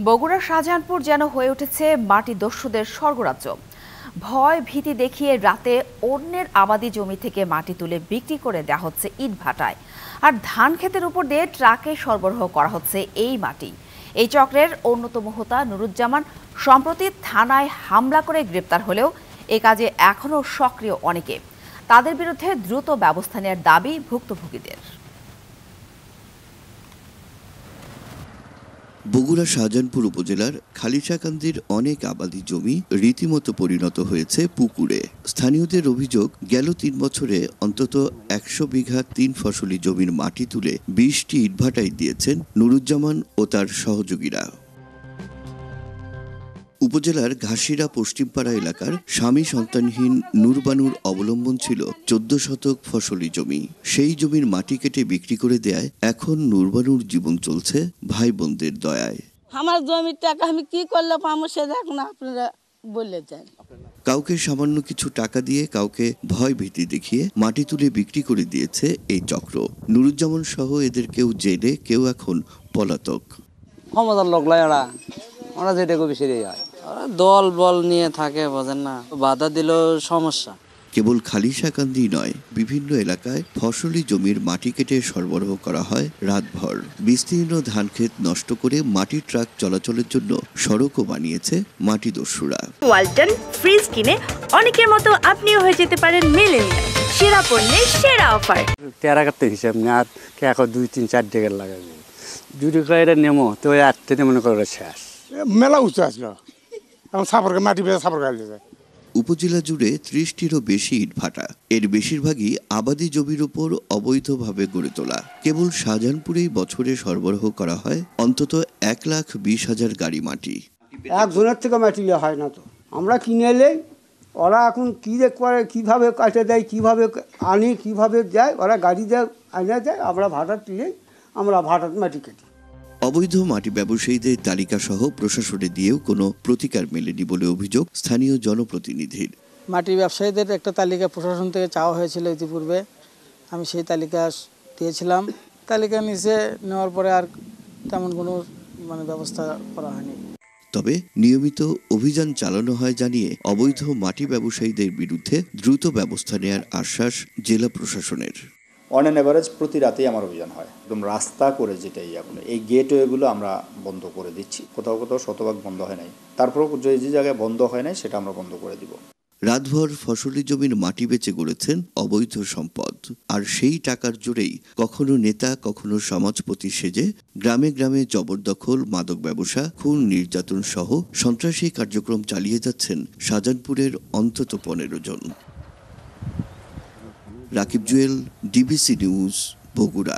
বগুড়ার শাহজাহানপুর যেন হয়ে উঠেছে মাটি দস্যুদের স্বর্গরাজ্য। ভয় ভীতি দেখিয়ে রাতে অন্যের আবাদি জমি থেকে মাটি তুলে বিক্রি করে দেওয়া হচ্ছে ইটভাটায়, আর ধান ক্ষেতের উপর দিয়ে ট্রাকে সরবরাহ করা হচ্ছে এই মাটি। এই চক্রের অন্যতম হোতা নুরুজ্জামান সম্প্রতি থানায় হামলা করে গ্রেপ্তার হলেও এ কাজে এখনও সক্রিয় অনেকে। তাদের বিরুদ্ধে দ্রুত ব্যবস্থা নেওয়ার দাবি ভুক্তভোগীদের। বগুড়া শাহজাহানপুর উপজেলার খালিশাকান্দির অনেক আবাদি জমি রীতিমতো পরিণত হয়েছে পুকুরে। স্থানীয়দের অভিযোগ, গেল ৩ বছরে অন্তত ১০০ বিঘা ৩ ফসলি জমির মাটি তুলে ২০টি ইটভাটায় দিয়েছেন নুরুজ্জামান ও তার সহযোগীরা। উপজেলার ঘাসিরা পশ্চিমপাড়া এলাকার স্বামী সন্তানহীন নূরবানুর অবলম্বন ছিল ১৪ শতক ফসলি জমি। সেই জমির মাটি কেটে বিক্রি করে দেয় এখন নূরবানুর জীবন চলছে ভাই বোনদের দয়ায়। আমার জমির টাকা আমি কি করলে পাবো সে দেখ না, আপনারা বলে যান। কাউকে সামান্য কিছু টাকা দিয়ে, কাউকে ভয় ভীতি দেখিয়ে মাটি তুলে বিক্রি করে দিয়েছে এই চক্র। নুরুজ্জামান সহ এদের কেউ জেলে, কেউ এখন পলাতক। ক্ষমতার লোক লাই ওরা যেটা খুবই সেটাই হয়। দল বল নিয়ে থাকে, বোঝেন না, বাধা দিলেও সমস্যা। কেবল খালিশাকান্দি নয়, বিভিন্ন এলাকায় ফসলি জমির মাটি কেটে সরবরাহ করা হয় রাতভর। বিস্তীর্ণ ধান ক্ষেত নষ্ট করে মাটির ট্রাক চলাচলের জন্য সড়কও বানিয়েছে মাটি দস্যুরা। ওয়ালটন ফ্রিজ কিনে অনেকের মতো আপনিও হয়ে যেতে পারেন মিলেনিয়াল। সেরা পণ্যের সেরা অফার। টেরা কাটতে হিসাব নেই, আর কে এখন ২-৩-৪ টাকা লাগাবে। যদি এটা নেমো তো ওই ৮ থেকে মনে করে শেষ। মেলা উঁচু আসলো, এখন সাপড়কে মাটি বেঁধে সাপড় গাড়ি যায়। উপজেলা জুড়ে ৩০টিরও বেশি ইটভাটা, এর বেশিরভাগই আবাদি জমির উপর অবৈধভাবে গড়ে তোলা। কেবল শাহজাহানপুরেই বছরে সরবরাহ করা হয় অন্তত ১,২০,০০০ গাড়ি মাটি। একজনের থেকে মাটি হয় না তো, আমরা কিনে এলে ওরা এখন কী করে, কীভাবে কাটে দেয়, কীভাবে আনি, কীভাবে যায়, ওরা গাড়ি দেয়, আনে দেয়, আমরা ভাড়া তুলে আমরা ভাড়ার মাটি কাটি। অবৈধ মাটি ব্যবসায়ীদের তালিকা সহ প্রশাসনে দিয়েও কোনো প্রতিকার মেলেনি বলে অভিযোগ স্থানীয় জনপ্রতিনিধির। মাটি ব্যবসায়ীদের একটা তালিকা প্রশাসন থেকে চাওয়া হয়েছিল ইতিপূর্বে, আমি সেই তালিকা দিয়েছিলাম। তালিকা নিচে নেওয়ার পরে আর তেমন কোনো ব্যবস্থা করা হয়নি। তবে নিয়মিত অভিযান চালানো হয় জানিয়ে অবৈধ মাটি ব্যবসায়ীদের বিরুদ্ধে দ্রুত ব্যবস্থা নেওয়ার আশ্বাস জেলা প্রশাসনের। অন অ্যান অ্যাভারেজ প্রতি রাতেই আমার অভিযান হয়। একদম রাস্তা করে যেটা এই গেটওয়েগুলো আমরা বন্ধ করে দিচ্ছি। কোথাও কোথাও শতভাগ বন্ধ হয় নাই, তারপরেও যে জায়গায় বন্ধ হয় নাই সেটা আমরা বন্ধ করে দিব। রাতভর ফসলি জমির মাটি বেচে গড়েছেন অবৈধ সম্পদ, আর সেই টাকার জোরেই কখনো নেতা, কখনো সমাজপতি সেজে গ্রামে গ্রামে জবরদখল, মাদক ব্যবসা, খুন, নির্যাতন সহ সন্ত্রাসী কার্যক্রম চালিয়ে যাচ্ছেন শাহজাহানপুরের অন্তত ১৫ জন। Rakib Jewel, DBC news, Bogura.